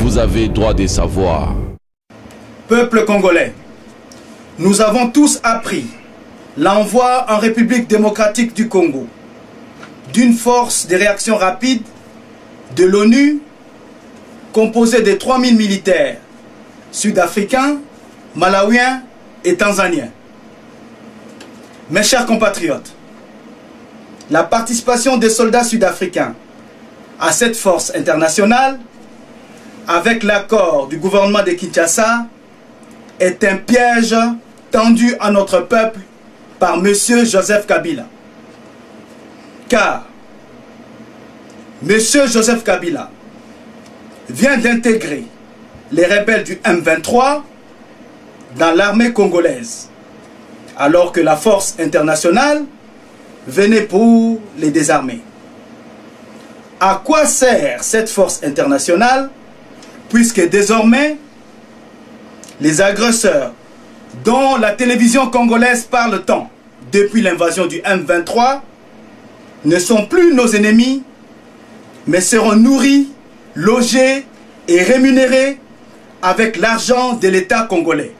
vous avez droit de savoir. Peuple congolais, nous avons tous appris l'envoi en République démocratique du Congo d'une force de réaction rapide de l'ONU composée de 3000 militaires sud-africains, malawiens et tanzaniens. Mes chers compatriotes, la participation des soldats sud-africains à cette force internationale, avec l'accord du gouvernement de Kinshasa, est un piège tendu à notre peuple par M. Joseph Kabila. Car M. Joseph Kabila vient d'intégrer les rebelles du M23 dans l'armée congolaise, alors que la force internationale venait pour les désarmer. À quoi sert cette force internationale, puisque désormais, les agresseurs dont la télévision congolaise parle tant depuis l'invasion du M23 ne sont plus nos ennemis, mais seront nourris, logés et rémunérés avec l'argent de l'État congolais.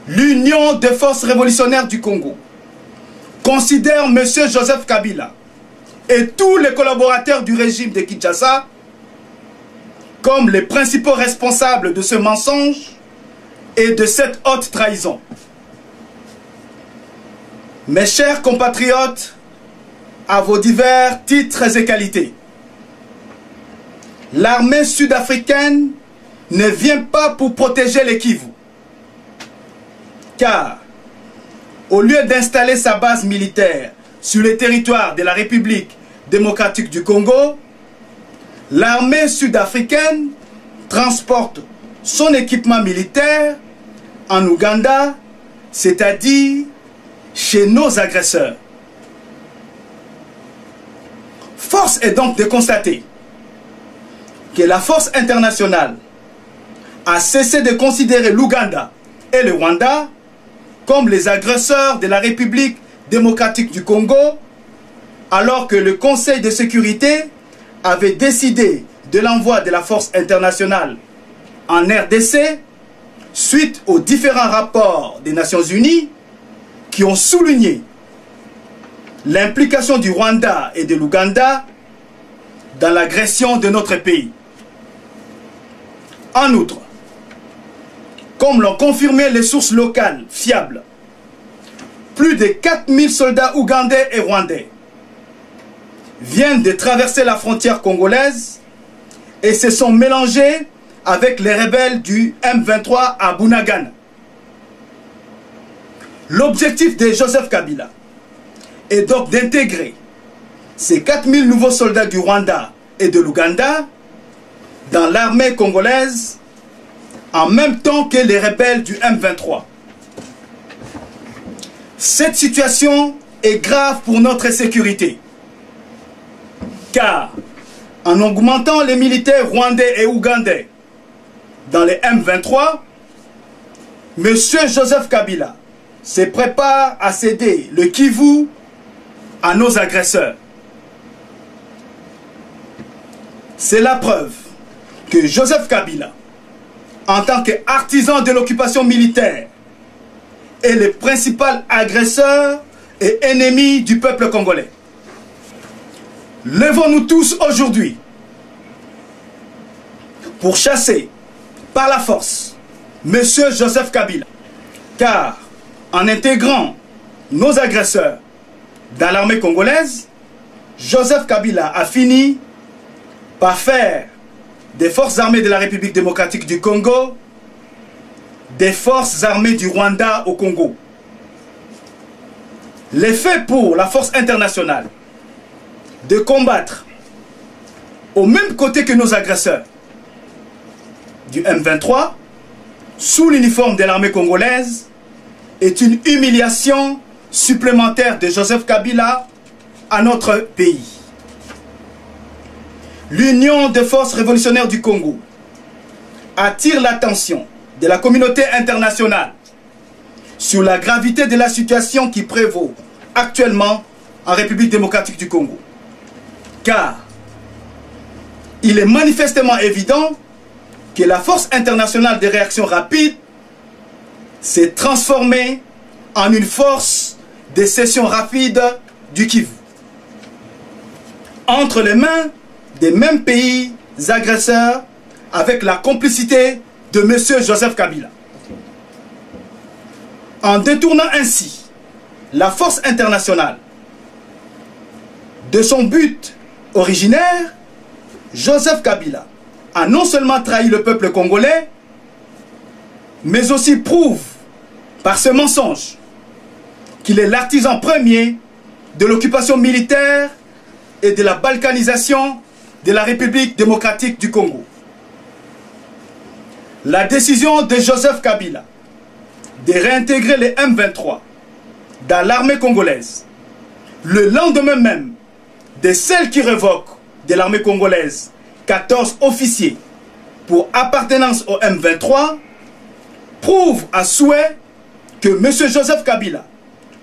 L'Union des forces révolutionnaires du Congo considère M. Joseph Kabila et tous les collaborateurs du régime de Kinshasa comme les principaux responsables de ce mensonge et de cette haute trahison. Mes chers compatriotes, à vos divers titres et qualités, l'armée sud-africaine ne vient pas pour protéger les Kivu. Car, au lieu d'installer sa base militaire sur le territoire de la République démocratique du Congo, l'armée sud-africaine transporte son équipement militaire en Ouganda, c'est-à-dire chez nos agresseurs. Force est donc de constater que la force internationale a cessé de considérer l'Ouganda et le Rwanda comme les agresseurs de la République démocratique du Congo, alors que le Conseil de sécurité avait décidé de l'envoi de la force internationale en RDC suite aux différents rapports des Nations Unies qui ont souligné l'implication du Rwanda et de l'Ouganda dans l'agression de notre pays. En outre, comme l'ont confirmé les sources locales fiables, plus de 4000 soldats ougandais et rwandais viennent de traverser la frontière congolaise et se sont mélangés avec les rebelles du M23 à Bunagana. L'objectif de Joseph Kabila est donc d'intégrer ces 4000 nouveaux soldats du Rwanda et de l'Ouganda dans l'armée congolaise en même temps que les rebelles du M23. Cette situation est grave pour notre sécurité, car en augmentant les militaires rwandais et ougandais dans les M23, M. Joseph Kabila se prépare à céder le Kivu à nos agresseurs. C'est la preuve que Joseph Kabila, en tant qu'artisan de l'occupation militaire, est le principal agresseur et ennemi du peuple congolais. Levons-nous tous aujourd'hui pour chasser par la force M. Joseph Kabila, car en intégrant nos agresseurs dans l'armée congolaise, Joseph Kabila a fini par faire des forces armées de la République démocratique du Congo des forces armées du Rwanda au Congo. L'effet pour la force internationale de combattre au même côté que nos agresseurs du M23 sous l'uniforme de l'armée congolaise est une humiliation supplémentaire de Joseph Kabila à notre pays. L'Union des forces révolutionnaires du Congo attire l'attention de la communauté internationale sur la gravité de la situation qui prévaut actuellement en République démocratique du Congo. Car il est manifestement évident que la force internationale de réaction rapide s'est transformée en une force de cession rapide du Kivu. Entre les mains des mêmes pays agresseurs avec la complicité de M. Joseph Kabila. En détournant ainsi la force internationale de son but originaire, Joseph Kabila a non seulement trahi le peuple congolais, mais aussi prouve par ce mensonge qu'il est l'artisan premier de l'occupation militaire et de la balkanisation de la République démocratique du Congo. La décision de Joseph Kabila de réintégrer les M23 dans l'armée congolaise, le lendemain même de celle qui révoque de l'armée congolaise 14 officiers pour appartenance au M23, prouve à souhait que M. Joseph Kabila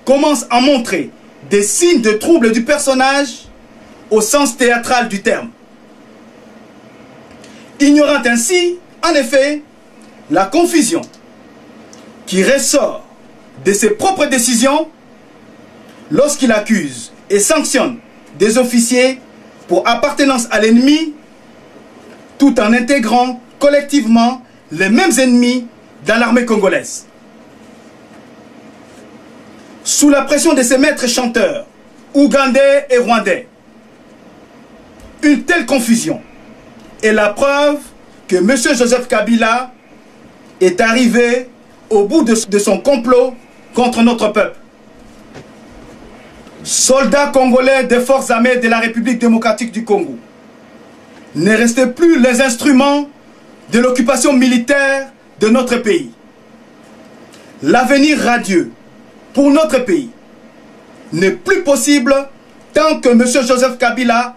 commence à montrer des signes de trouble du personnage au sens théâtral du terme. Ignorant ainsi, en effet, la confusion qui ressort de ses propres décisions lorsqu'il accuse et sanctionne des officiers pour appartenance à l'ennemi, tout en intégrant collectivement les mêmes ennemis dans l'armée congolaise. Sous la pression de ses maîtres chanteurs, ougandais et rwandais, une telle confusion est la preuve que M. Joseph Kabila est arrivé au bout de son complot contre notre peuple. Soldats congolais des forces armées de la République démocratique du Congo, ne restaient plus les instruments de l'occupation militaire de notre pays. L'avenir radieux pour notre pays n'est plus possible tant que M. Joseph Kabila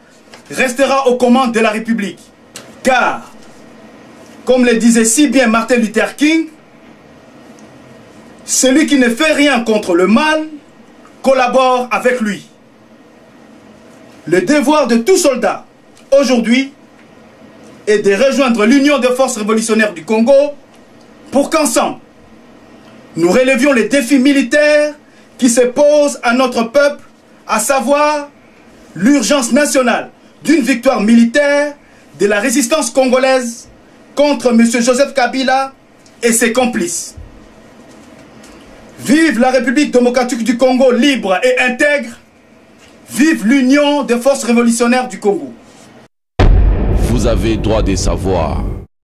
restera aux commandes de la République. Car, comme le disait si bien Martin Luther King, celui qui ne fait rien contre le mal collabore avec lui. Le devoir de tout soldat aujourd'hui est de rejoindre l'Union des forces révolutionnaires du Congo pour qu'ensemble, nous relevions les défis militaires qui se posent à notre peuple, à savoir l'urgence nationale d'une victoire militaire de la résistance congolaise contre M. Joseph Kabila et ses complices. Vive la République démocratique du Congo libre et intègre. Vive l'Union des forces révolutionnaires du Congo. Vous avez droit de savoir.